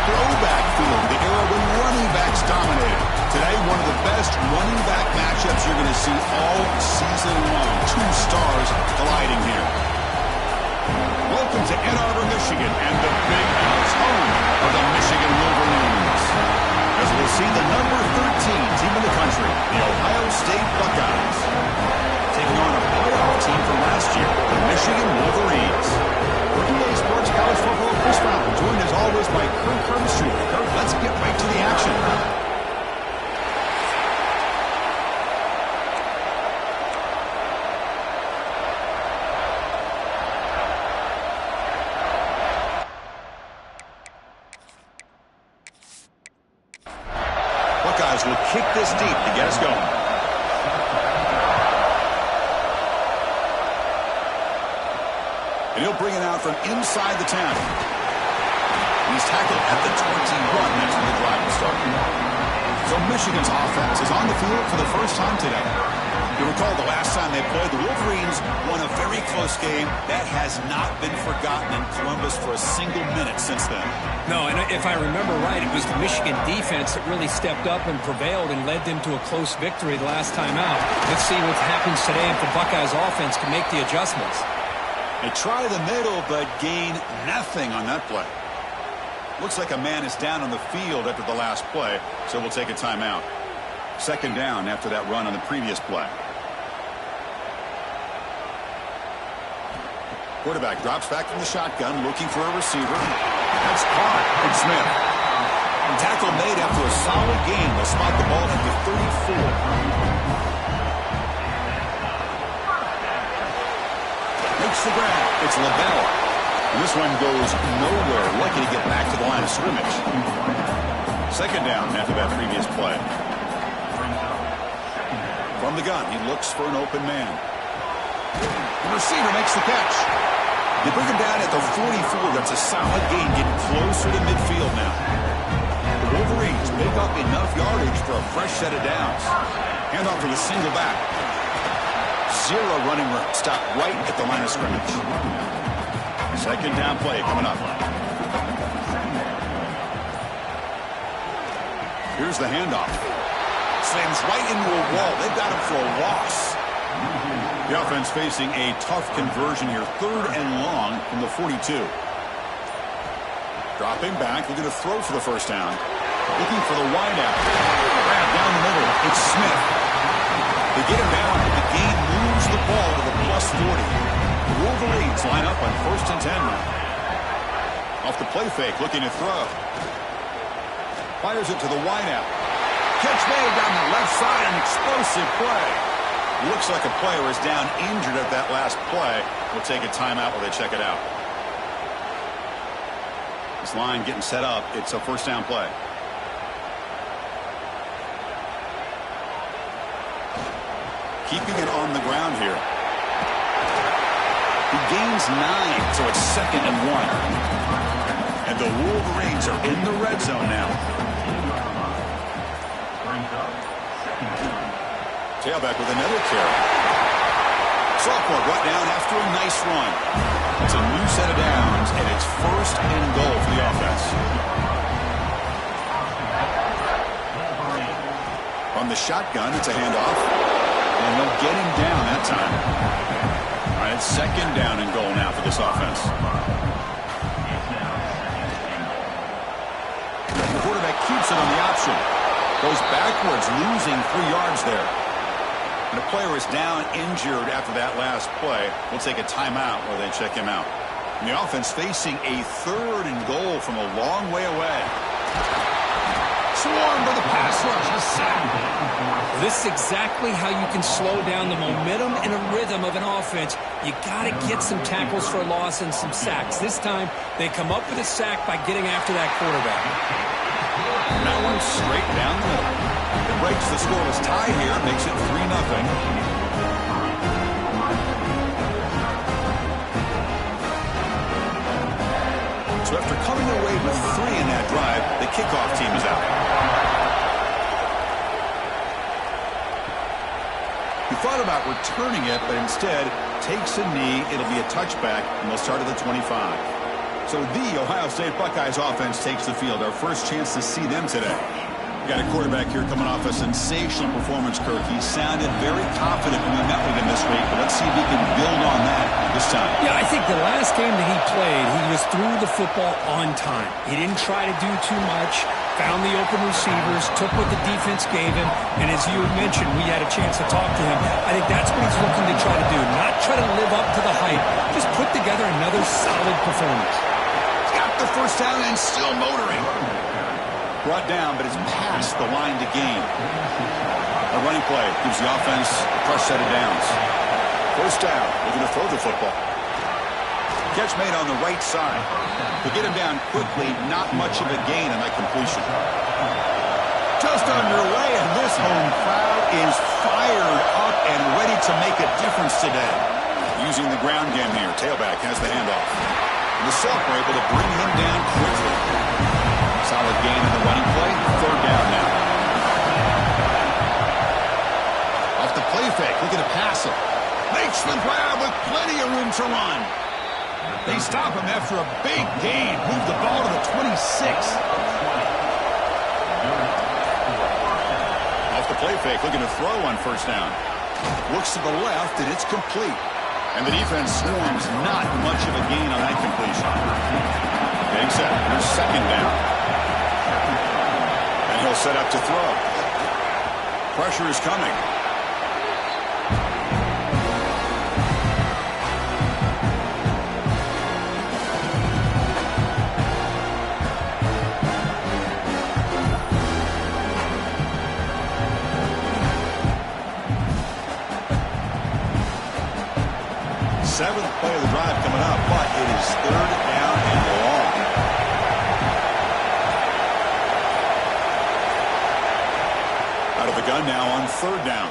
throwback feel to the era when running backs dominated. Today, one of the best running back matchups you're going to see all season long. Two stars colliding here. Welcome to Ann Arbor, Michigan, and the Big House, home of the Michigan Wolverines. As we'll see the number 13 team in the country, the Ohio State Buckeyes, taking on a playoff team from last year, the Michigan Wolverines. Working Day Sports College Football, Chris Fowler, joined as always by Kirk Herbstreit. Kirk, let's get right to the action. Buckeyes will kick this deep to get us going. And he'll bring it out from inside the 10. He's tackled at the 21. That's where the drive will start. So Michigan's offense is on the field for the first time today. You recall the last time they played, the Wolverines won a very close game. That has not been forgotten in Columbus for a single minute since then. No, and if I remember right, it was the Michigan defense that really stepped up and prevailed and led them to a close victory the last time out. Let's see what happens today if the Buckeyes offense can make the adjustments. They try the middle, but gain nothing on that play. Looks like a man is down on the field after the last play, so we'll take a timeout. Second down after that run on the previous play. Quarterback drops back from the shotgun, looking for a receiver. That's caught. It's Smith. Tackle made after a solid gain. They'll spot the ball at the 34. Makes the grab. It's LaBelle. And this one goes nowhere. Lucky to get back to the line of scrimmage. Second down after that previous play. From the gun, he looks for an open man. The receiver makes the catch. They bring him down at the 44. That's a solid gain, getting closer to midfield now. The Wolverines make up enough yardage for a fresh set of downs. Hand off to the single back. Zero running room. Stop right at the line of scrimmage. Second down play coming up. Here's the handoff. Slams right into a wall. They've got him for a loss. The offense facing a tough conversion here. Third and long from the 42. Dropping back. They're going to throw for the first down. Looking for the wideout. Grab down the middle. It's Smith. They get him down. The gain moves the ball to the plus 40. The Wolverines line up on 1st and 10 now. Off the play fake. Looking to throw. Fires it to the wideout. Catch made down the left side. An explosive play. Looks like a player is down injured at that last play. We'll take a timeout while they check it out. This line getting set up. It's a first down play. Keeping it on the ground here. He gains 9, so it's 2nd and 1. And the Wolverines are in the red zone now. Tailback with another carry. Sophomore brought down after a nice run. It's a new set of downs, and it's 1st and goal for the offense. From the shotgun, it's a handoff. And they'll get him down that time. All right, 2nd down and goal now for this offense. The quarterback keeps it on the option. Goes backwards, losing 3 yards there. And a player is down injured after that last play. We'll take a timeout while they check him out. And the offense facing a 3rd and goal from a long way away. Swarmed by the pass rush. A sack. This is exactly how you can slow down the momentum and a rhythm of an offense. You got to get some tackles for a loss and some sacks. This time, they come up with a sack by getting after that quarterback. And that one straight down the middle. It breaks the scoreless tie here, makes it 3-0. So after coming away with 3 in that drive, the kickoff team is out. He thought about returning it, but instead takes a knee. It'll be a touchback, and they'll start at the 25. So the Ohio State Buckeyes offense takes the field. Our first chance to see them today. We got a quarterback here coming off a sensational performance, Kirk. He sounded very confident when we met with him this week, but let's see if he can build on that this time. Yeah, I think the last game that he played, he was through the football on time. He didn't try to do too much, found the open receivers, took what the defense gave him, and as you mentioned, we had a chance to talk to him. I think that's what he's looking to try to do, not try to live up to the hype, just put together another solid performance. He's got the first down and still motoring. Brought down, but it's past the line to gain. A running play gives the offense a fresh set of downs. First down, looking to throw the football. Catch made on the right side. To get him down quickly, not much of a gain on that completion. Just underway, and this home crowd is fired up and ready to make a difference today. Using the ground game here, tailback has the handoff. And the Silk are able to bring him down quickly. Solid gain in the running play. Third down now. Off the play fake. Looking to pass it. Makes the grab with plenty of room to run. They stop him after a big gain. Move the ball to the 26. Off the play fake. Looking to throw on first down. Looks to the left, and it's complete. And the defense swarms. Not much of a gain on that completion. Getting set. Here's second down. And he'll set up to throw. Pressure is coming. Seventh play of the drive coming up, but it is third down and long. Out of the gun now on third down.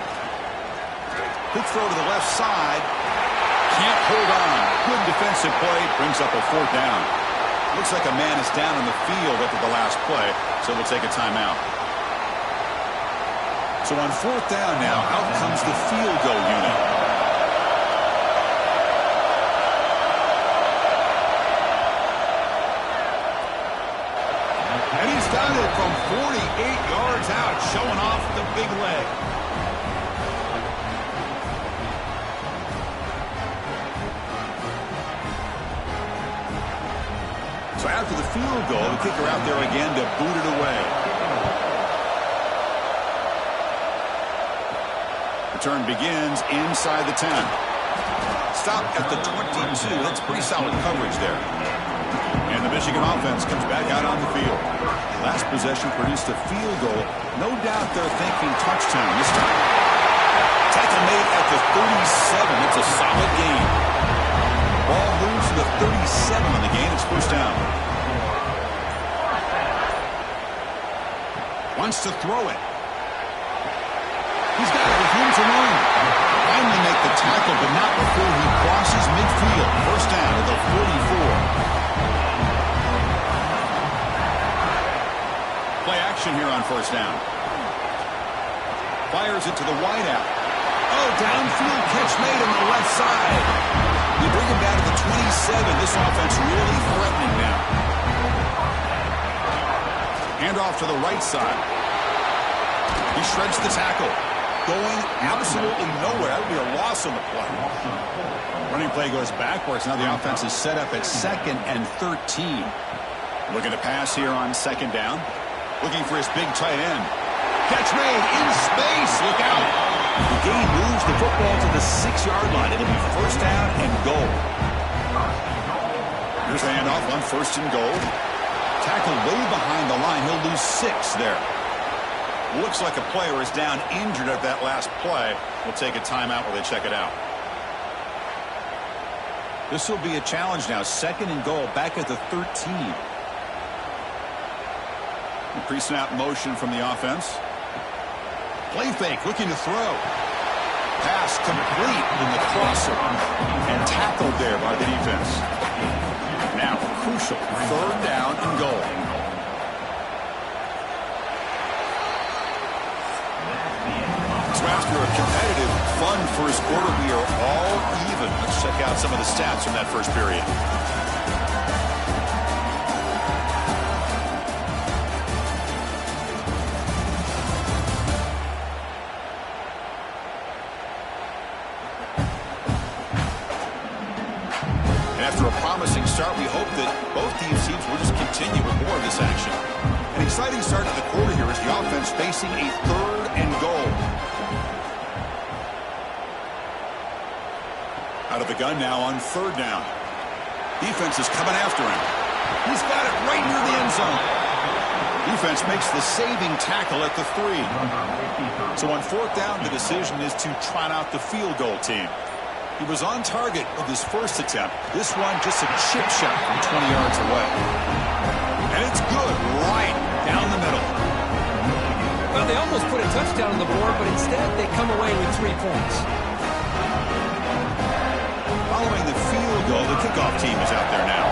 Quick throw to the left side. Can't hold on. Good defensive play. Brings up a fourth down. Looks like a man is down on the field after the last play, so they'll take a timeout. So on fourth down now, out comes the field goal unit. And he's done it from 48 yards out, showing off the big leg. So after the field goal, the kicker out there again to boot it away. Return begins inside the 10. Stop at the 22. That's pretty solid coverage there. And the Michigan offense comes back out on the field. Last possession produced a field goal. No doubt they're thinking touchdown this time. Tackle made at the 37. It's a solid gain. Ball moves to the 37 on the gain. It's first down. Wants to throw it. He's got it with room to run. Finally make the tackle, but not before he crosses midfield. First down at the 44. Play action here on first down. Fires it to the wideout. Oh, downfield catch made on the left side. We bring him down to the 27. This offense really threatening now. Hand off to the right side. He shreds the tackle. Going absolutely nowhere. That would be a loss on the play. Running play goes backwards. Now the offense is set up at 2nd and 13. Looking to pass here on second down. Looking for his big tight end. Catch made in space. Look out. The gain moves the football to the 6-yard line. It'll be first down and goal. Here's the handoff on first and goal. Tackle way behind the line. He'll lose 6 there. Looks like a player is down injured at that last play. We'll take a timeout while they check it out. This will be a challenge now. 2nd and goal back at the 13. Pre-snap motion from the offense. Play fake, looking to throw. Pass complete in the crosser. And tackled there by the defense. Now, crucial, third down and goal. So after a competitive, fun first quarter, we are all even. Let's check out some of the stats from that first period. After a promising start, we hope that both these teams will just continue with more of this action. An exciting start to the quarter here as the offense facing a 3rd and goal. Out of the gun now on 3rd down. Defense is coming after him. He's got it right near the end zone. Defense makes the saving tackle at the 3. So on 4th down, the decision is to trot out the field goal team. He was on target with his first attempt. This one just a chip shot from 20 yards away. And it's good right down the middle. Well, they almost put a touchdown on the board, but instead they come away with 3 points. Following the field goal, the kickoff team is out there now.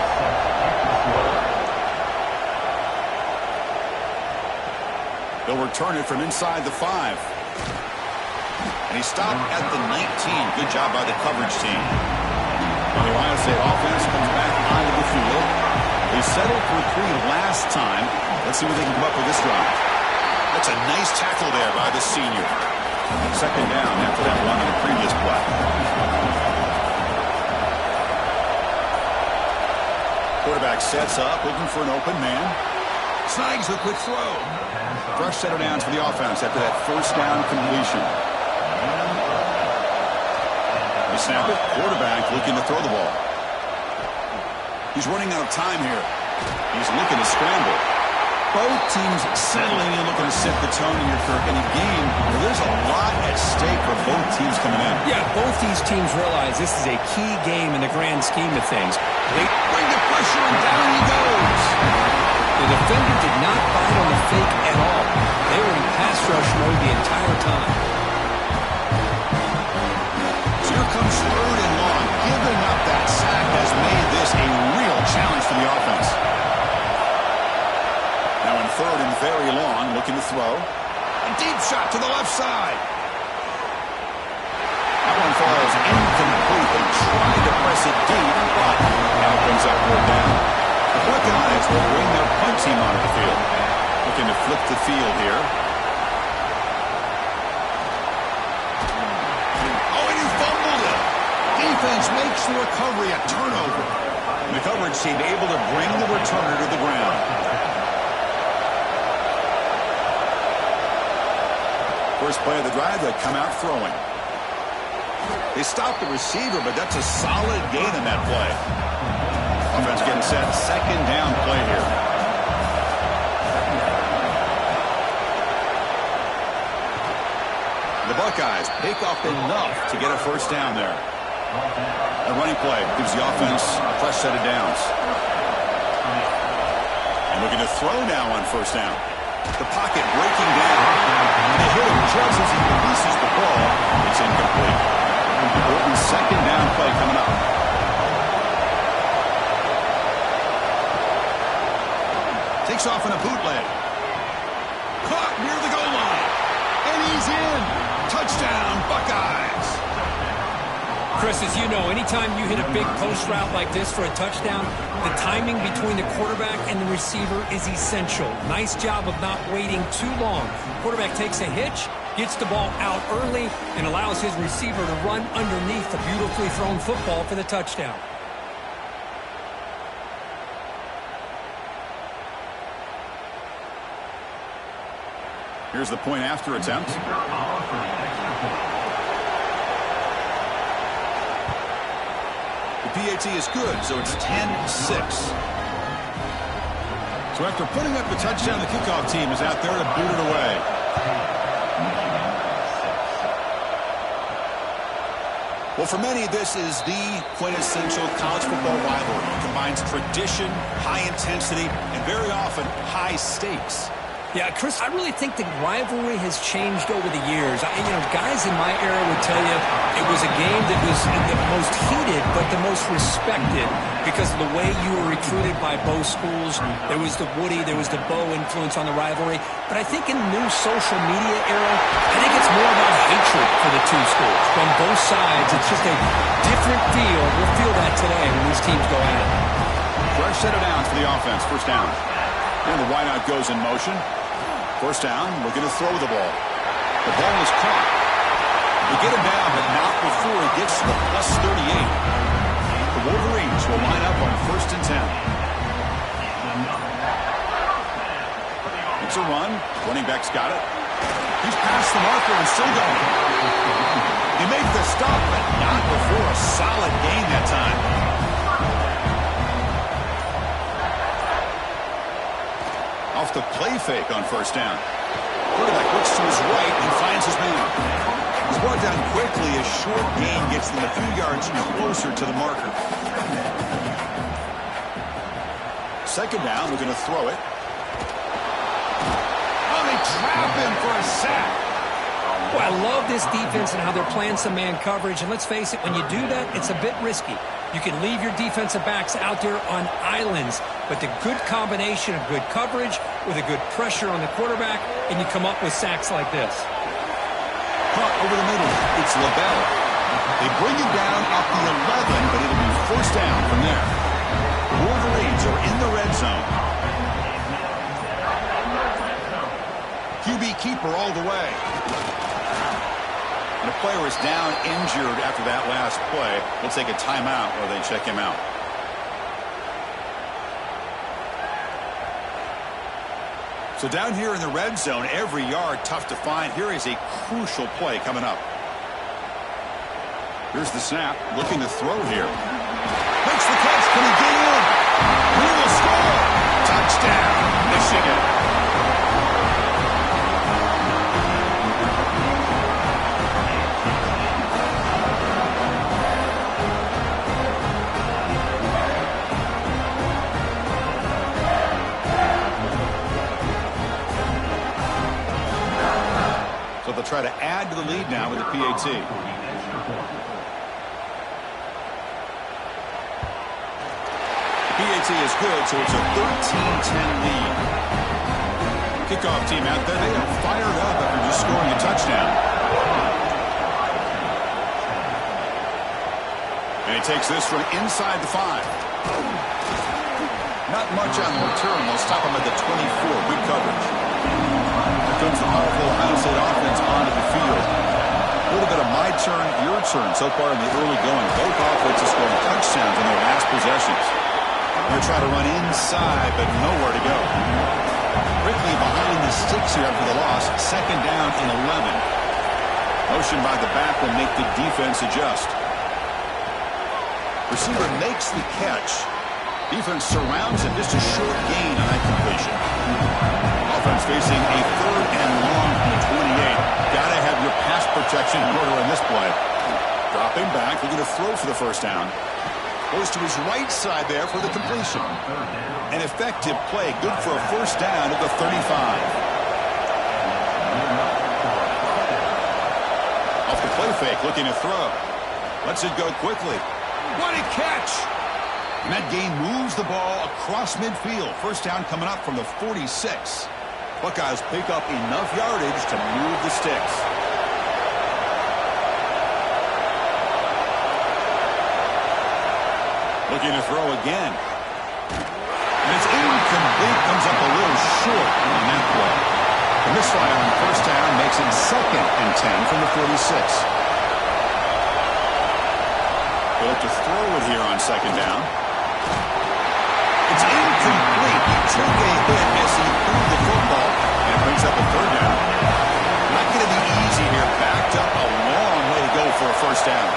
They'll return it from inside the 5. And he stopped at the 19. Good job by the coverage team. Well, the Ohio State offense comes back onto the field. They settled for 3 last time. Let's see what they can come up with this drive. That's a nice tackle there by the senior. 2nd down after that run on the previous play. Quarterback sets up, looking for an open man. Snags the quick throw. Fresh set of downs for the offense after that 1st down completion. They snap it. Quarterback looking to throw the ball. He's running out of time here. He's looking to scramble. Both teams settling in, looking to set the tone here for any game. Well, there's a lot at stake for both teams coming in. Yeah, both these teams realize this is a key game in the grand scheme of things. They bring the pressure, and down he goes. The defender did not bite on the fake at all. They were in pass rush mode the entire time. So here comes 3rd and long. Giving up that sack has made this a real challenge for the offense. Now in 3rd and very long, looking to throw. A deep shot to the left side. That one falls incomplete. They tried to press it deep, but now it brings up 4th down. The Buckeyes will bring their punt team onto the field. Looking to flip the field here. Oh, and he fumbled it. Defense makes the recovery a turnover. And the coverage team able to bring the returner to the ground. First play of the drive, they come out throwing. They stop the receiver, but that's a solid gain in that play. Offense getting set. 2nd down play here. The Buckeyes pick up enough to get a 1st down there. A running play gives the offense a fresh set of downs. And looking to throw now on 1st down. The pocket breaking down. And they hit him just as he releases the ball. It's incomplete. Important 2nd down play coming up. Takes off in a bootleg. Caught near the goal line. And he's in. Touchdown, Buckeyes. Chris, as you know, anytime you hit a big post route like this for a touchdown, the timing between the quarterback and the receiver is essential. Nice job of not waiting too long. Quarterback takes a hitch, gets the ball out early, and allows his receiver to run underneath the beautifully thrown football for the touchdown. Here's the point after attempt. The PAT is good, so it's 10-6. So after putting up the touchdown, the kickoff team is out there to boot it away. Well, for many, this is the quintessential college football rivalry. It combines tradition, high intensity, and very often high stakes. Yeah, Chris, I really think the rivalry has changed over the years. Guys in my era would tell you it was a game that was the most heated but the most respected because of the way you were recruited by both schools. There was the Woody, there was the Bo influence on the rivalry. But I think in the new social media era, I think it's more about hatred for the two schools. From both sides, it's just a different feel. We'll feel that today when these teams go at it. Fresh set of downs for the offense. 1st down. And the wideout goes in motion. 1st down, looking to throw the ball. The ball is caught. They get him down, but not before he gets to the +38. The The Wolverines will line up on 1st and 10. It's a run. Running back's got it. He's past the marker and still going. He made the stop, but not before a solid gain that time. Off the play fake on 1st down. Quarterback looks to his right and finds his man. He's brought down quickly. A short gain gets them a few yards closer to the marker. 2nd down, we're going to throw it. Oh, they trap him for a sack. Well, I love this defense and how they're playing some man coverage. And let's face it, when you do that, it's a bit risky. You can leave your defensive backs out there on islands, but the good combination of good coverage with a good pressure on the quarterback, and you come up with sacks like this. Punt over the middle. It's LaBelle. They bring him down at the 11, but it'll be 1st down from there. Wolverines are in the red zone. QB keeper all the way. And the player is down injured after that last play. We'll take a timeout while they check him out. So down here in the red zone, every yard tough to find. Here is a crucial play coming up. Here's the snap, looking to throw here. Makes the catch, can he get in? He will score! Touchdown, Michigan. So they'll try to add to the lead now with the PAT. PAT is good, so it's a 13-10 lead. Kickoff team out there. They are fired up after just scoring a touchdown. And he takes this from inside the 5. Not much on the return. They'll stop him at the 24. Good coverage. Here comes the powerful Ohio State offense onto the field. A little bit of my turn, your turn so far in the early going. Both offenses scoring touchdowns in their last possessions. They're going to try to run inside, but nowhere to go. Quickly behind the sticks here after the loss. 2nd down and 11. Motion by the back will make the defense adjust. Receiver makes the catch. Defense surrounds him. Just a short gain on that completion. Offense facing a 3rd and long from the 28. Got to have your pass protection in order in this play. Dropping back. They're going to throw for the 1st down. Goes to his right side there for the completion. An effective play. Good for a 1st down at the 35. Off the play fake. Looking to throw. Lets it go quickly. What a catch! And that gain moves the ball across midfield. 1st down coming up from the 46. Buckeyes pick up enough yardage to move the sticks. Looking to throw again. And it's incomplete. Comes up a little short on that play. The misfire on 1st down makes it 2nd and 10 from the 46. They look to throw it here on 2nd down. It's incomplete. He took a hit as he threw the football, and it brings up a 3rd down. Not going to be easy here. Backed up a long way to go for a 1st down.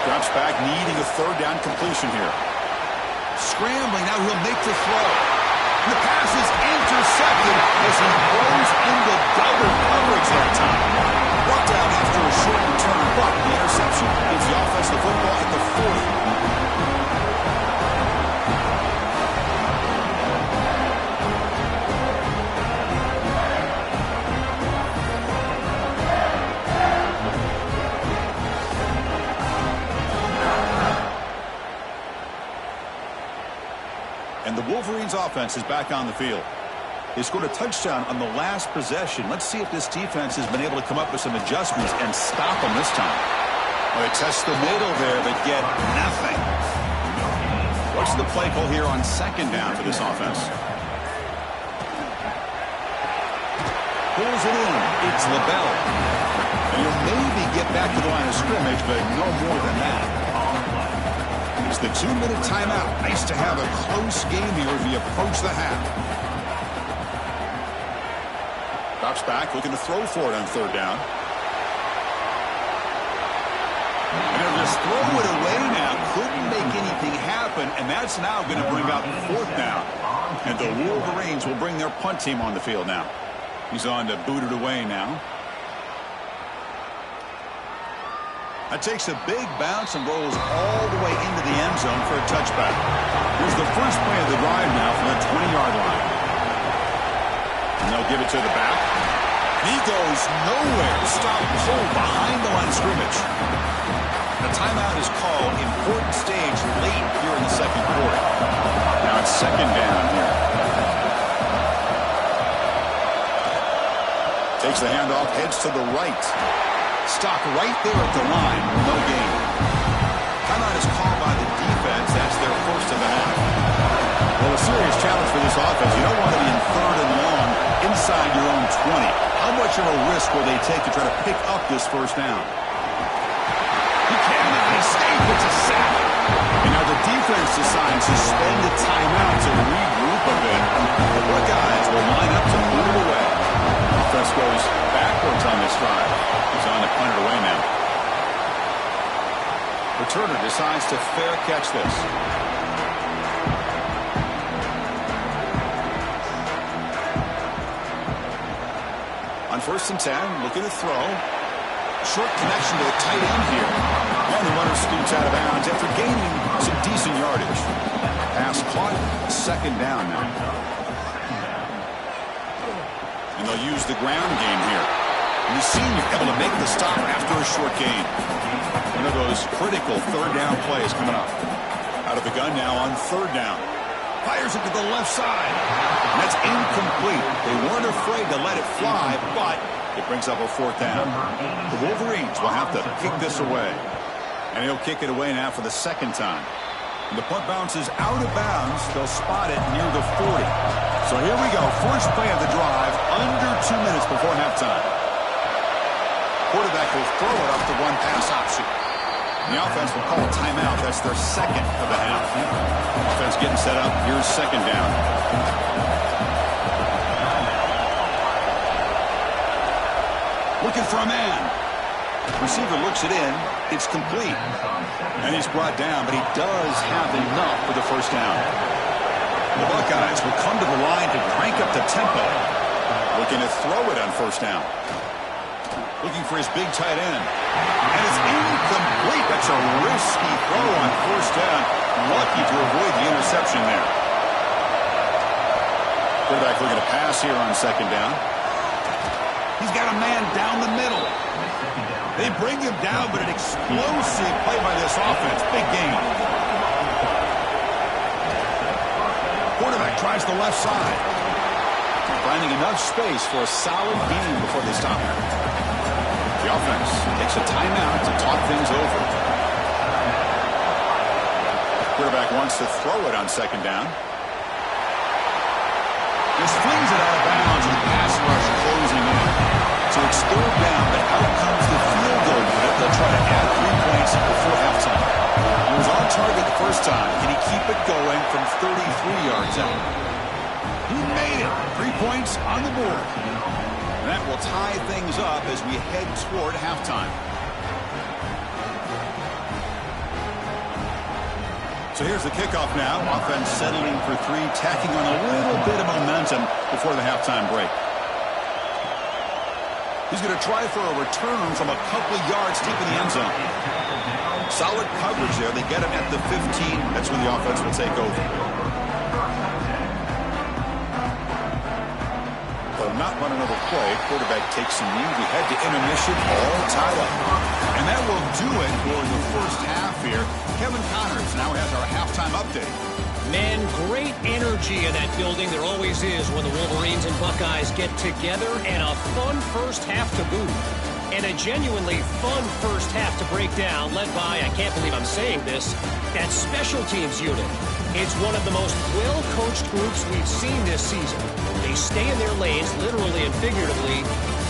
Drops back, needing a 3rd down completion here. Scrambling, now he'll make the throw. And the pass is intercepted as he throws into double coverage that time. Brought down after a short return, but the interception gives the offense the football at the 40. And the Wolverines offense is back on the field. They scored a touchdown on the last possession. Let's see if this defense has been able to come up with some adjustments and stop them this time. Well, they test the middle there, but get nothing. What's the play call here on 2nd down for this offense? Pulls it in. It's LaBelle. You'll maybe get back to the line of scrimmage, but no more than that. It's the 2-minute timeout. Nice to have a close game here as we approach the half. Drops back, looking to throw for it on third down. And they'll just throw it away now. Couldn't make anything happen, and that's now going to bring up fourth down. And the Wolverines will bring their punt team on the field now. He's on to boot it away now. That takes a big bounce and rolls all the way into the end zone for a touchback. Here's the first play of the drive now from the 20-yard line. And they'll give it to the back. He goes nowhere. Stop cold behind the line of scrimmage. The timeout is called. Important stage late here in the second quarter. Now it's second down here. Takes the handoff, heads to the right. Stop right there at the line. No gain. Timeout is called by the defense. That's their first of the half. Well, a serious challenge for this offense. You don't want to be in third and long inside your own 20. How much of a risk will they take to try to pick up this first down? He can escape. It's a sack. And now the defense decides to spend a timeout to regroup a bit. The Buckeyes will line up to move it away. Offense goes backwards on this drive. He's on to punt it away now. Returner decides to fair catch this. On 1st and 10, looking to throw. Short connection to the tight end here. And the runner scoots out of bounds after gaining some decent yardage. Pass caught, second down now. And they'll use the ground game here. And the senior able to make the stop after a short gain. One of those critical third down plays coming up. Out of the gun now on third down. Fires it to the left side. And that's incomplete. They weren't afraid to let it fly, but it brings up a fourth down. The Wolverines will have to kick this away. And he'll kick it away now for the second time. And the punt bounces out of bounds. They'll spot it near the 40. So here we go. First play of the drive, under 2 minutes before halftime. Quarterback will throw it up the one-pass option. The offense will call a timeout. That's their second of the half. Offense getting set up. Here's second down. Looking for a man. Receiver looks it in. It's complete. And he's brought down, but he does have enough for the first down. The Buckeyes will come to the line to crank up the tempo. Looking to throw it on first down. Looking for his big tight end. And it's incomplete. That's a risky throw on first down. Lucky to avoid the interception there. Quarterback looking to pass here on second down. He's got a man down the middle. They bring him down, but an explosive play by this offense. Big gain. Quarterback tries the left side. Finding enough space for a solid gain before they stop him. The offense takes a timeout to talk things over. Quarterback wants to throw it on second down. Just flings it out of bounds with the pass rush closing in. So it's third down, but out comes the field goal unit. They'll try to add 3 points before halftime. He was on target the first time. Can he keep it going from 33 yards out? He made it. 3 points on the board. And that will tie things up as we head toward halftime. So here's the kickoff now. Offense settling for 3, tacking on a little bit of momentum before the halftime break. He's going to try for a return from a couple yards deep in the end zone. Solid coverage there. They get him at the 15. That's when the offense will take over. They'll not run another play. Quarterback takes some knee. We head to intermission, all tied up. And that will do it for the first half here. Kevin Connors now has our halftime update. Man, great energy in that building. There always is when the Wolverines and Buckeyes get together, and a fun first half to boot. And a genuinely fun first half to break down, led by, I can't believe I'm saying this, that special teams unit. It's one of the most well-coached groups we've seen this season. They stay in their lanes, literally and figuratively,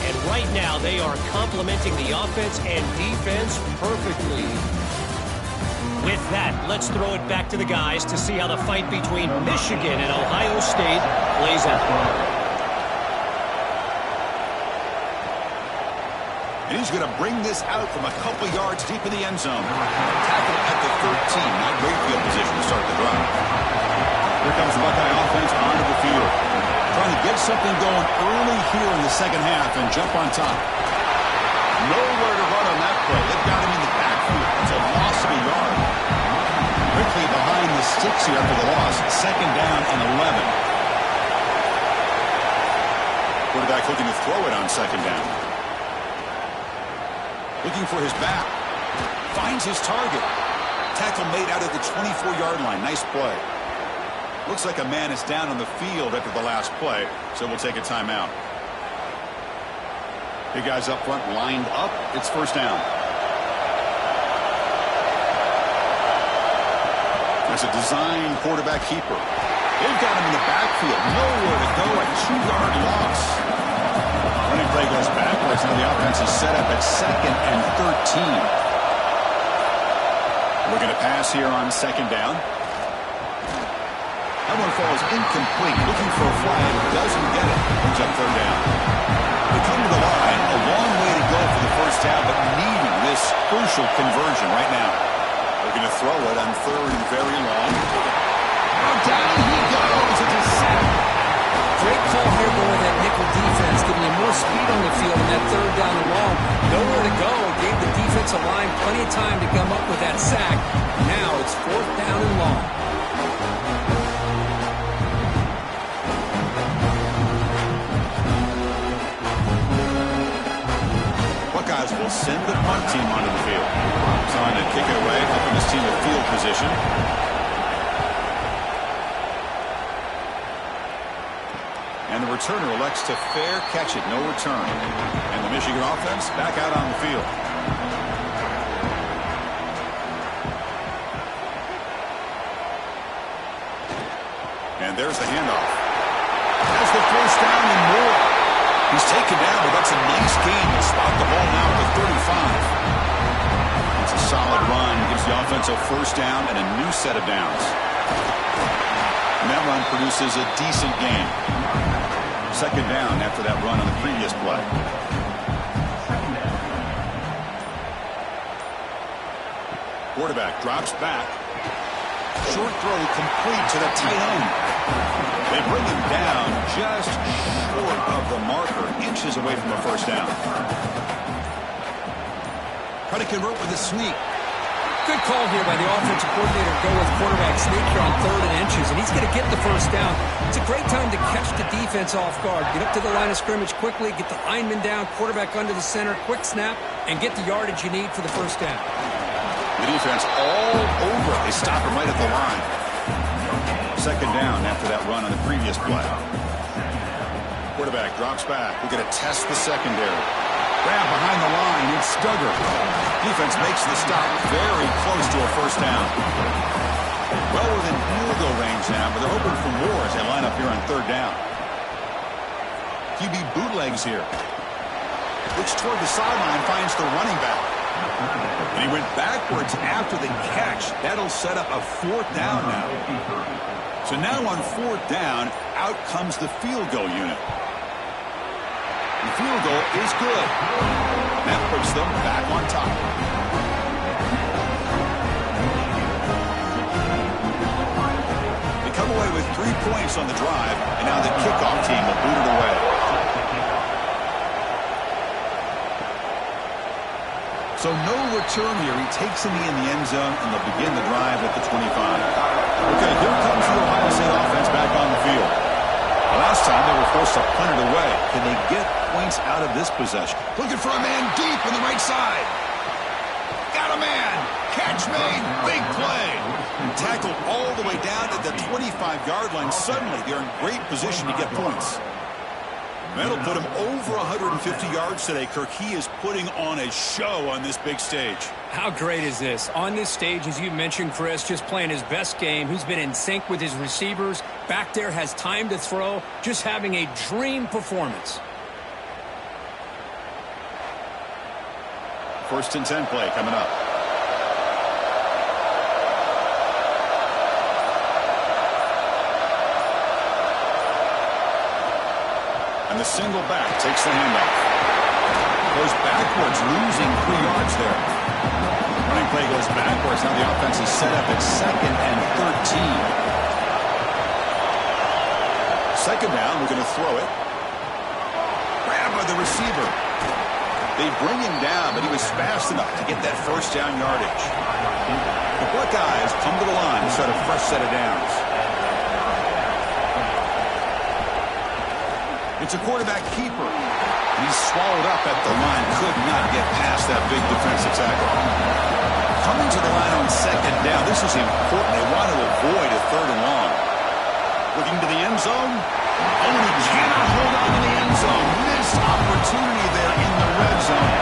And right now, they are complementing the offense and defense perfectly. With that, let's throw it back to the guys to see how the fight between Michigan and Ohio State plays out. And he's going to bring this out from a couple yards deep in the end zone. Tackle at the 13. Not great field position to start the drive. Here comes the Buckeye offense onto the field. Trying to get something going early here in the second half and jump on top. Nowhere to run on that play. They've got him in the backfield. It's a loss of a yard. Quickly behind the sticks here after the loss. Second down and 11. Quarterback looking to throw it on second down. Looking for his back. Finds his target. Tackle made out of the 24-yard line. Nice play. Looks like a man is down on the field after the last play, so we'll take a timeout. Big guys up front lined up. It's first down. That's a design quarterback keeper. They've got him in the backfield. Nowhere to go. A 2-yard loss. Running play goes backwards. Now the offense is set up at second and 13. Looking to pass here on second down. That one falls incomplete. Looking for a flag. Doesn't get it. Brings up third down. They come to the line. A long way to go for the first down, but needing this crucial conversion right now. Looking to throw it on third and very long. Now down he goes. It's a sack. Great call here going that nickel defense, giving you more speed on the field in that third down and long. Nowhere to go. Gave the defensive line plenty of time to come up with that sack. Now it's fourth down and long. Buckeyes will send the punt team onto the field. Trying to kick it away, helping his team with field position. And the returner elects to fair catch it, no return. And the Michigan offense back out on the field. And there's the handoff. There's the first down and more. He's taken down, but that's a nice gain. He'll spot the ball now at the 35. It's a solid run. Gives the offense a first down and a new set of downs. And that run produces a decent gain. Second down after that run on the previous play. Quarterback drops back. Short throw complete to the tight end. They bring him down just short of the marker, inches away from the first down. Try to convert with a sneak. Good call here by the offensive coordinator to go with quarterback sneak here on third and inches, and he's going to get the first down. It's a great time to catch the defense off guard. Get up to the line of scrimmage quickly, get the lineman down, quarterback under the center, quick snap, and get the yardage you need for the first down. The defense all over. They stop him right at the line. Second down after that run on the previous play. Quarterback drops back. We're going to test the secondary. Grab behind the line. It's Duggar. Defense makes the stop very close to a first down. Well within field goal range now, but they're hoping for more as they line up here on third down. QB bootlegs here. Looks toward the sideline, finds the running back. And he went backwards after the catch. That'll set up a fourth down now. So now on fourth down, out comes the field goal unit. The field goal is good. That puts them back on top. They come away with 3 points on the drive, and now the kickoff team will boot it away. So no return here. He takes him in the end zone, and they'll begin the drive at the 25. Okay, here comes the Ohio State offense back on the field. Last time they were forced to punt it away. Can they get points out of this possession? Looking for a man deep on the right side. Got a man. Catch made. Big play. Tackled all the way down at the 25-yard line. Suddenly, they're in great position to get points. That'll put him over 150 yards today, Kirk. He is putting on a show on this big stage. How great is this? On this stage, as you mentioned, Chris, just playing his best game. He's been in sync with his receivers. Back there, has time to throw. Just having a dream performance. First and 10 play coming up. And the single back takes the handoff. Goes backwards, losing 3 yards there. Running play goes backwards. Now the offense is set up at 2nd and 13. Second down, we're going to throw it. Grabbed by the receiver. They bring him down, but he was fast enough to get that first down yardage. The Buckeyes come to the line to start a fresh set of downs. It's a quarterback keeper. He's swallowed up at the line. Could not get past that big defensive tackle. Coming to the line on second down. This is important. They want to avoid a 3rd and long. Looking to the end zone. Oh, he cannot hold on to the end zone. Missed opportunity there in the red zone.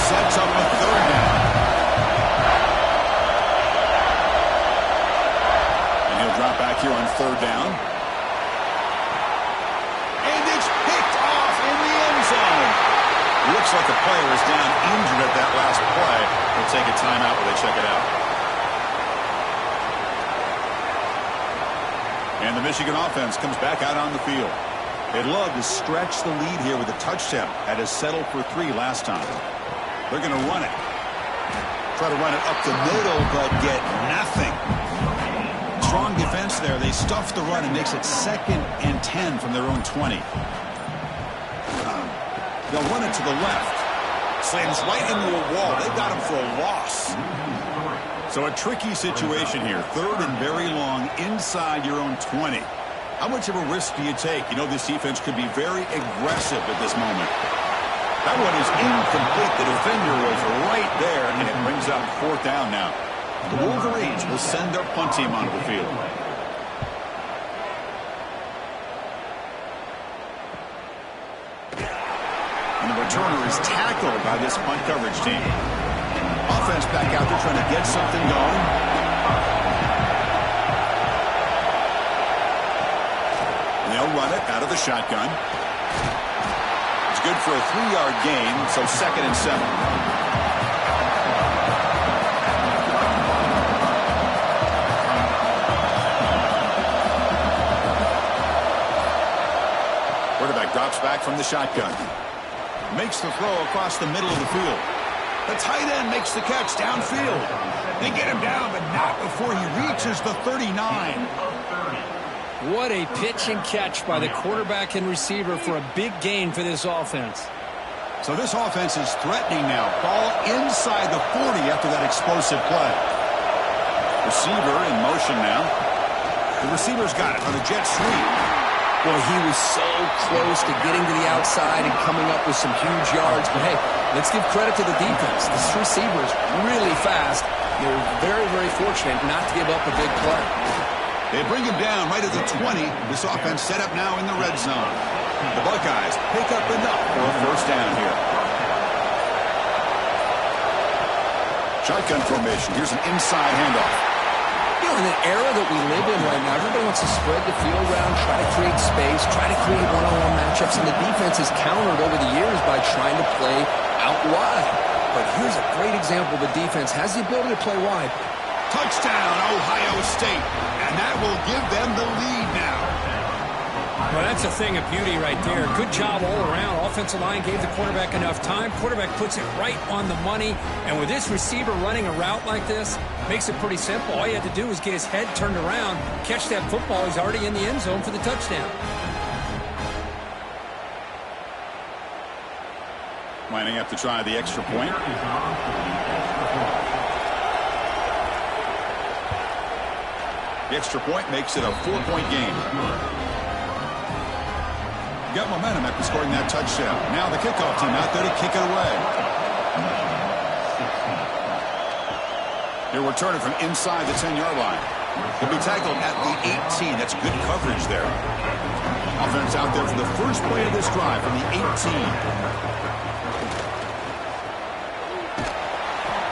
Sets up a 3rd down. And he'll drop back here on 3rd down. And it's picked off in the end zone. Looks like the player is down injured at that last play. They'll take a timeout while they check it out. And the Michigan offense comes back out on the field. They'd love to stretch the lead here with a touchdown. Had to settle for 3 last time. They're going to run it. Try to run it up the middle, but get nothing. Strong defense there. They stuff the run and makes it 2nd and 10 from their own 20. They'll run it to the left. Slams right into a wall. They got him for a loss. So a tricky situation here. 3rd and very long inside your own 20. How much of a risk do you take? You know this defense could be very aggressive at this moment. That one is incomplete. The defender was right there, and it brings up 4th down now. The Wolverines will send their punt team onto the field. And the returner is tackled by this punt coverage team. Offense back out there trying to get something going. And they'll run it out of the shotgun. It's good for a 3-yard gain, so 2nd and 7. Quarterback drops back from the shotgun. Makes the throw across the middle of the field. The tight end makes the catch downfield. They get him down, but not before he reaches the 39. What a pitch and catch by the quarterback and receiver for a big gain for this offense. So this offense is threatening now. Ball inside the 40 after that explosive play. Receiver in motion now. The receiver's got it on a jet sweep. Boy, he was so close to getting to the outside and coming up with some huge yards. But, hey, let's give credit to the defense. This receiver is really fast. They're very, very fortunate not to give up a big play. They bring him down right at the 20. This offense set up now in the red zone. The Buckeyes pick up enough for a 1st down here. Shotgun formation. Here's an inside handoff. You know, in the era that we live in right now, everybody wants to spread the field around, try to create space, try to create one-on-one matchups, and the defense has countered over the years by trying to play out wide. But here's a great example. The defense has the ability to play wide. Touchdown, Ohio State. And that will give them the lead now. Well, that's a thing of beauty right there. Good job all around. Offensive line gave the quarterback enough time. Quarterback puts it right on the money. And with this receiver running a route like this, makes it pretty simple. All you had to do was get his head turned around, catch that football. He's already in the end zone for the touchdown. Lining up to try the extra point. The extra point makes it a 4-point game. Got momentum after scoring that touchdown. Now the kickoff team out there to kick it away. They're returning from inside the 10-yard line. They'll be tackled at the 18. That's good coverage there. Offense out there for the first play of this drive from the 18.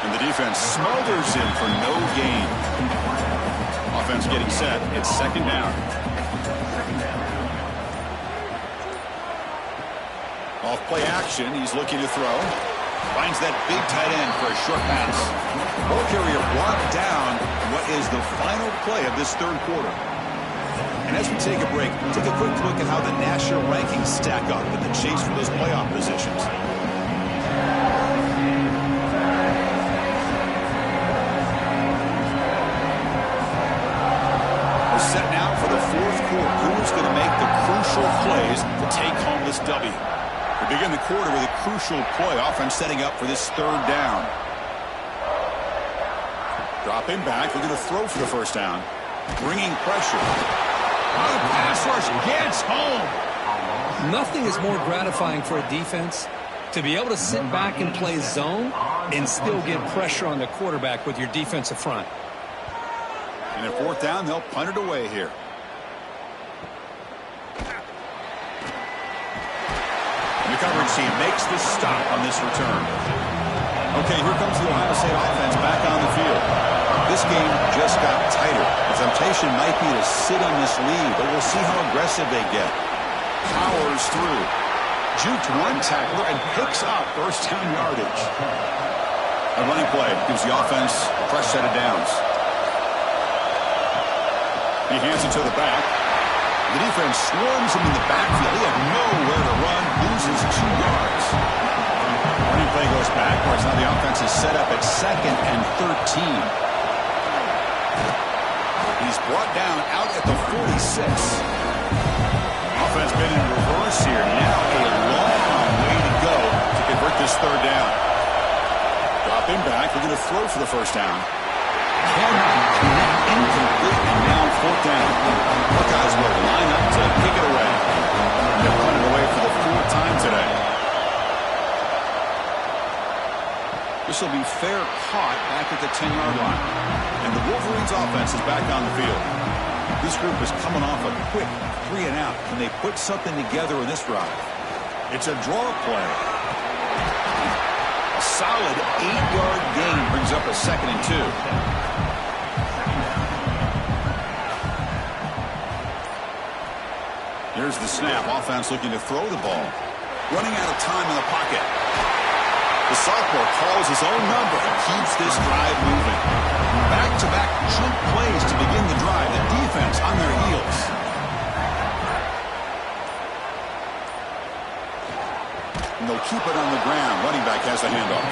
And the defense smothers him for no gain. Offense getting set. It's 2nd down. Off play action. He's looking to throw. Finds that big tight end for a short pass. Ball carrier brought down what is the final play of this third quarter. And as we take a break, take a quick look at how the national rankings stack up in the chase for those playoff positions. We're set now for the fourth quarter. Who's going to make the crucial plays to take home this W? We begin the quarter with a crucial play. Offense setting up for this third down. Dropping back, looking to throw for the first down. Bringing pressure. Oh, the pass rush gets home. Nothing is more gratifying for a defense to be able to sit back and play zone and still get pressure on the quarterback with your defensive front. And at fourth down, they'll punt it away here. And the coverage team makes the stop on this return. Okay, here comes the Ohio State offense back on the field. This game just got tighter. The temptation might be to sit on this lead, but we'll see how aggressive they get. Powers through. Juked one tackler and picks up first down yardage. A running play gives the offense a fresh set of downs. He hands it to the back. The defense swarms him in the backfield. He had nowhere to run, loses 2 yards. Running play goes backwards. Now the offense is set up at 2nd and 13. He's brought down out at the 46. Offense been in reverse here. Now a long way to go to convert this third down. Dropping back. We're going to throw for the first down. Cannot connect, incomplete, and now fourth down. Buckeyes will line up to kick it away. They'll punt it away for the 4th time today. This will be fair caught back at the 10-yard line. And the Wolverines offense is back on the field. This group is coming off a quick 3 and out. Can they put something together in this drive? It's a draw play. A solid 8-yard gain brings up a 2nd and 2. Here's the snap. Offense looking to throw the ball. Running out of time in the pocket. The sophomore calls his own number and keeps this drive moving. Back-to-back chunk plays to begin the drive. The defense on their heels. And they'll keep it on the ground. Running back has the handoff.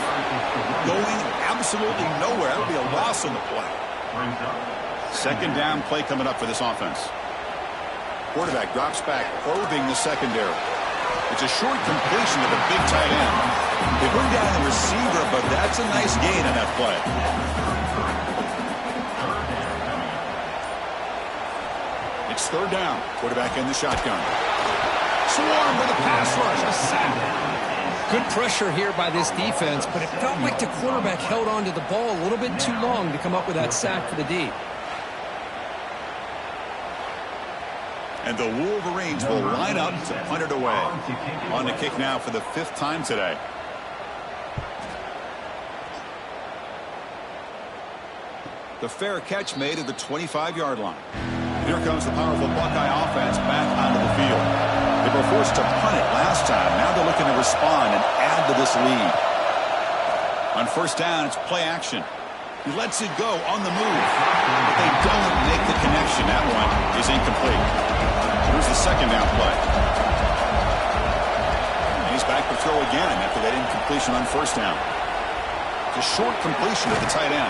Going absolutely nowhere. That'll be a loss on the play. 2nd down play coming up for this offense. Quarterback drops back, probing the secondary. It's a short completion to the big tight end. They bring down the receiver, but that's a nice gain on that play. It's 3rd down. Quarterback in the shotgun. Swarm with a pass rush. A sack. Good pressure here by this defense, but it felt like the quarterback held on to the ball a little bit too long to come up with that sack for the D. And the Wolverines will line up to punt it away. On the kick now for the 5th time today. The fair catch made at the 25-yard line. Here comes the powerful Buckeye offense back onto the field. They were forced to punt it last time. Now they're looking to respond and add to this lead. On 1st down, it's play action. He lets it go on the move. But they don't make the connection. That one is incomplete. Here's the 2nd down play. And he's back to throw again after that incompletion on 1st down. It's a short completion to the tight end.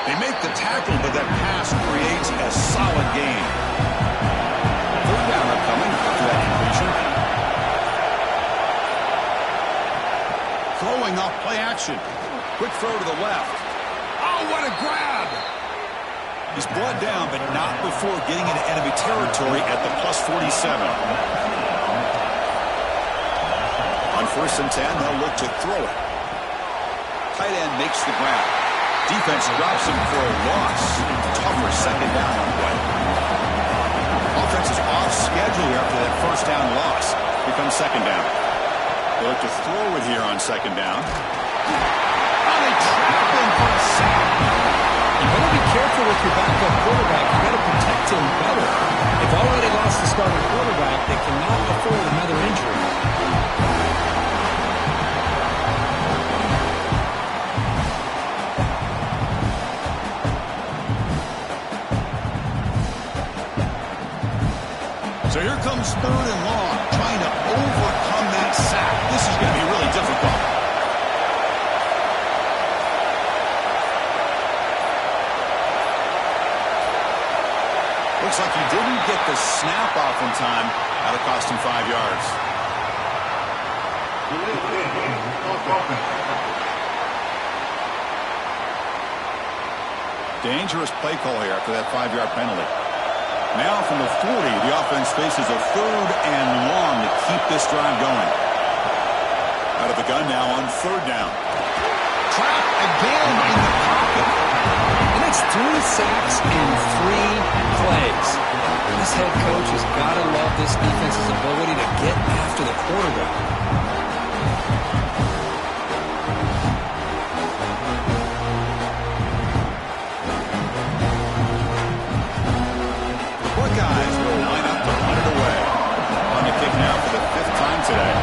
They make the tackle, but that pass creates a solid gain. 3rd down upcoming after that completion. Throwing off play action. Quick throw to the left. Oh, what a grab! He's brought down, but not before getting into enemy territory at the +47. On 1st and 10, they'll look to throw it. Tight end makes the grab. Defense drops him for a loss. Tougher 2nd down on the way. Offense is off schedule here after that 1st down loss. Here comes 2nd down. They look to throw it here on 2nd down. Oh, they trap him for a sack. You better be careful with your backup quarterback. You got to protect him better. They've already lost the starting quarterback. They cannot afford another injury. So here comes 3rd and long, trying to overcome that sack. This is going to be really difficult. Looks like he didn't get the snap off in time. That'll cost him 5 yards. Dangerous play call here after that 5-yard penalty. Now from the 40, the offense faces a 3rd and long to keep this drive going. Out of the gun now on 3rd down. Trapped again in the pocket. And it's 3 sacks in 3 plays. This head coach has got to love this defense's ability to get after the quarterback. Buckeyes will line up to punt it away. On the kick now for the 5th time today.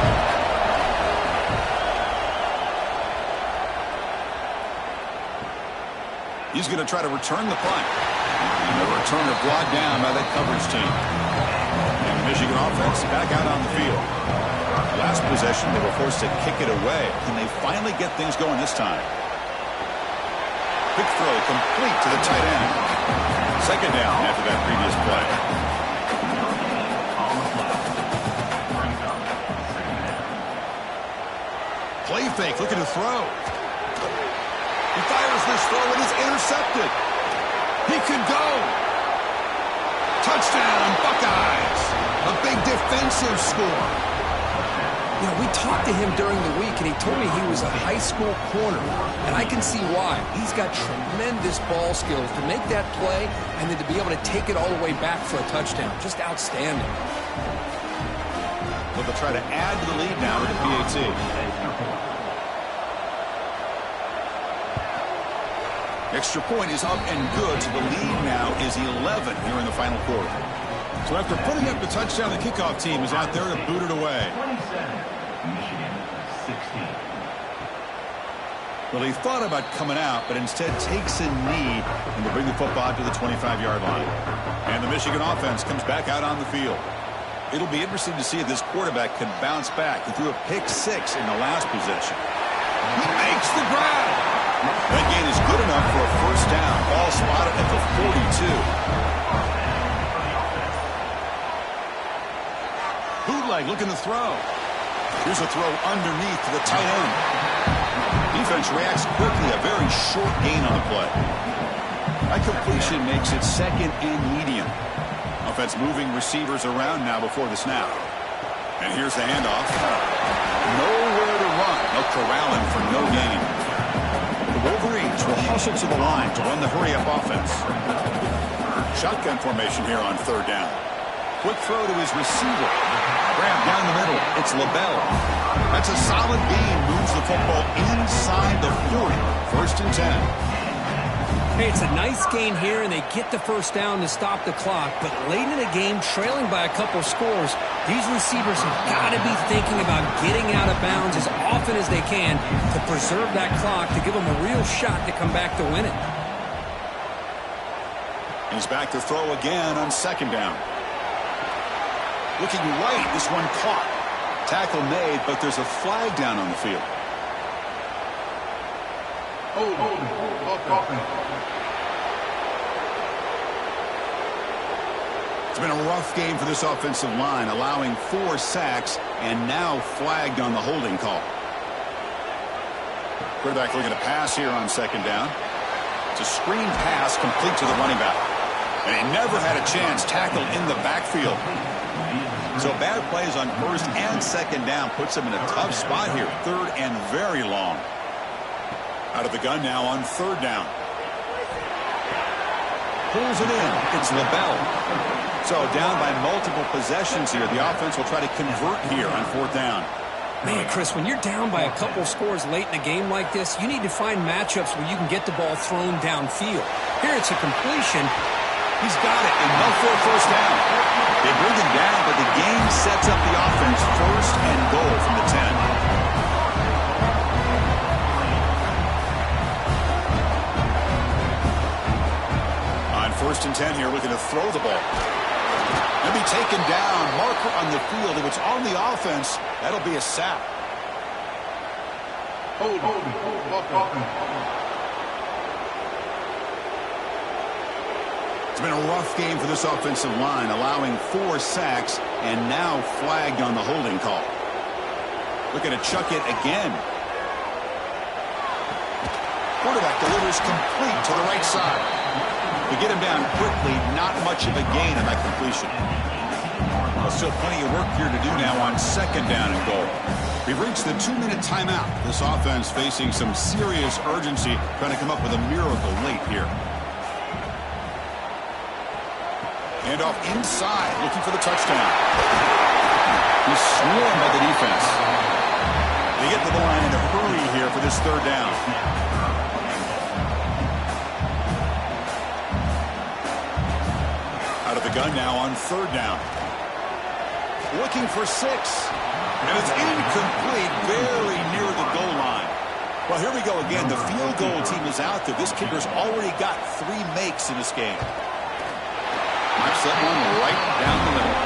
He's going to try to return the punt. And the returner brought down by that coverage team. And the Michigan offense back out on the field. Last possession, they were forced to kick it away. Can they finally get things going this time? Quick throw complete to the tight end. 2nd down after that previous play. Play fake, looking to throw. He fires this throw and is intercepted. He could go. Touchdown, Buckeyes. A big defensive score. You know, we talked to him during the week, and he told me he was a high school corner, and I can see why. He's got tremendous ball skills to make that play and then to be able to take it all the way back for a touchdown. Just outstanding. Well, they'll try to add to the lead now with the PAT. Extra point is up and good, so the lead now is 11 here in the final quarter. So after putting up the touchdown, the kickoff team is out there to boot it away. Michigan 16. Well, he thought about coming out, but instead takes a knee and will bring the football to the 25-yard line. And the Michigan offense comes back out on the field. It'll be interesting to see if this quarterback can bounce back. He threw a pick 6 in the last possession. He makes the grab. That gain is good enough for a 1st down. Ball spotted at the 42. Bootleg looking to throw. Here's a throw underneath to the tight end. Defense reacts quickly. A very short gain on the play. That completion makes it 2nd and medium. Offense moving receivers around now before the snap. And here's the handoff. Nowhere to run. No corralling for no gain. The Wolverines will hustle to the line to run the hurry-up offense. Shotgun formation here on 3rd down. Quick throw to his receiver. Grab down the middle. It's LaBelle. That's a solid gain. Moves the football inside the 40. 1st and 10. Hey, it's a nice gain here, and they get the 1st down to stop the clock. But late in the game, trailing by a couple scores, these receivers have got to be thinking about getting out of bounds as often as they can to preserve that clock, to give them a real shot to come back to win it. He's back to throw again on 2nd down. Looking right, this one caught. Tackle made, but there's a flag down on the field. It's been a rough game for this offensive line, allowing 4 sacks and now flagged on the holding call. Quarterback looking to pass here on 2nd down. It's a screen pass complete to the running back. And he never had a chance, tackled in the backfield. So bad plays on 1st and 2nd down puts him in a tough spot here. 3rd and very long. Out of the gun now on 3rd down. Pulls it in. It's LaBelle. So down by multiple possessions here. The offense will try to convert here on 4th down. Man, Chris, when you're down by a couple scores late in a game like this, you need to find matchups where you can get the ball thrown downfield. Here it's a completion. He's got it, enough for a 1st down. They bring him down, but the game sets up the offense 1st and goal from the 10. On 1st and 10 here, looking to throw the ball. He'll be taken down. Marker on the field. If it's on the offense, that'll be a sack. It's been a rough game for this offensive line, allowing 4 sacks and now flagged on the holding call. Looking to chuck it again. Quarterback delivers complete to the right side. To get him down quickly, not much of a gain on that completion. Well, still plenty of work here to do now on second down and goal. We've reached the 2-minute timeout. This offense facing some serious urgency, trying to come up with a miracle late here. Hand off inside, looking for the touchdown. He's swarmed by the defense. They get to the line in a hurry here for this third down. Out of the gun now on third down. Looking for 6. And it's incomplete, very near the goal line. Well, here we go again. The field goal team is out there. This kicker's already got 3 makes in this game. Knocks that one right down the middle.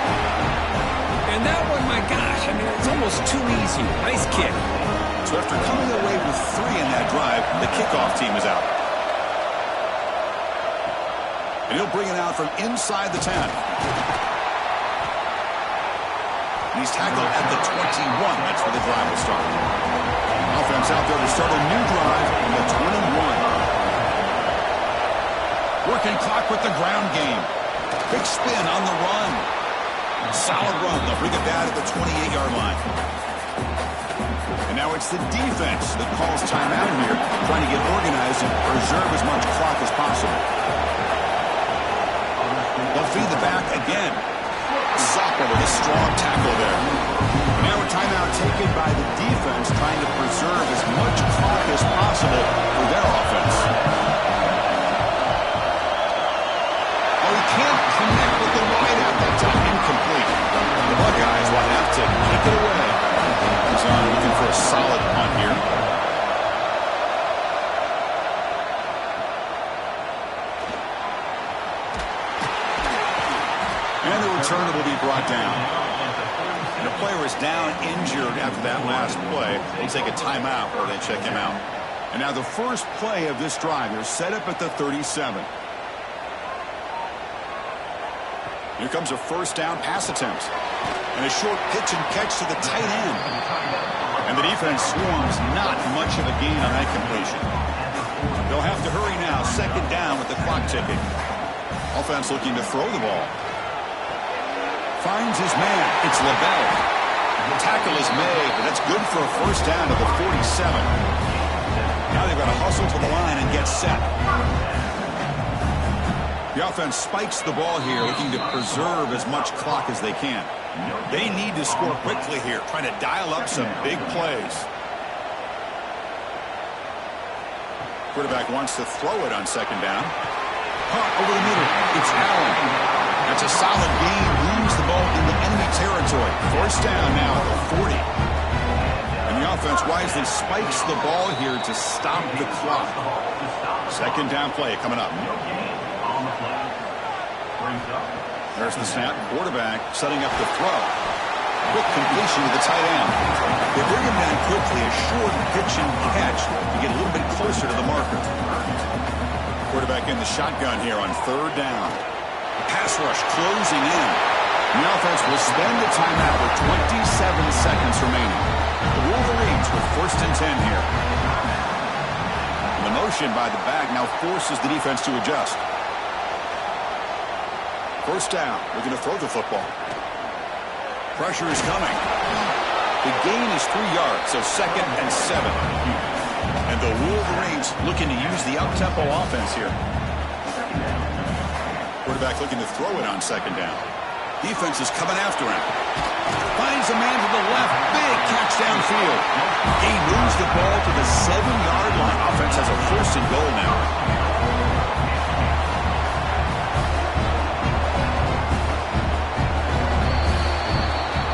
And that one, my gosh, I mean, it's almost too easy. Nice kick. So after coming away with 3 in that drive, the kickoff team is out. And he'll bring it out from inside the 10. And he's tackled at the 21. That's where the drive will start. Offense out there to start a new drive on the 21. Working clock with the ground game. Big spin on the run. Solid run. They'll bring it down at the 28-yard line. And now it's the defense that calls timeout here, trying to get organized and preserve as much clock as possible. They'll feed the back again. Zappa with a strong tackle there. Now a timeout taken by the defense, trying to preserve as much clock as possible for their offense. Oh, he can't connect with the wideout that time. Incomplete. The Buckeyes will have to kick it away. He's on looking for a solid punt here. And the return will be brought down. And a player is down injured after that last play. They take a timeout or they check him out. And now the first play of this drive, they're set up at the 37. Here comes a first down pass attempt. And a short pitch and catch to the tight end. And the defense swarms, not much of a gain on that completion. They'll have to hurry now, second down with the clock ticking. Offense looking to throw the ball. Finds his man. It's LaBelle. The tackle is made, but that's good for a first down to the 47. Now they've got to hustle to the line and get set. The offense spikes the ball here, looking to preserve as much clock as they can. They need to score quickly here, trying to dial up some big plays. Quarterback wants to throw it on second down. Over the middle. It's Allen. That's a solid gain. Moves the ball into enemy territory. First down now at the 40. And the offense wisely spikes the ball here to stop the clock. Second down play coming up. There's the snap. Quarterback setting up the throw. Quick completion to the tight end. They bring him down quickly. A short pitch and catch to get a little bit closer to the marker. Quarterback in the shotgun here on third down. Pass rush closing in. The offense will spend the timeout with 27 seconds remaining. The Wolverines with first and 10 here. The motion by the back now forces the defense to adjust. First down. We're going to throw the football. Pressure is coming. The gain is 3 yards, so second and 7. And the Wolverines looking to use the up-tempo offense here. Quarterback looking to throw it on second down. Defense is coming after him. Finds a man to the left. Big catch downfield. He moves the ball to the 7-yard line. Offense has a first and goal now.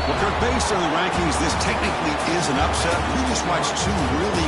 Well, Kirk, based on the rankings, this technically is an upset. We just watched 2 really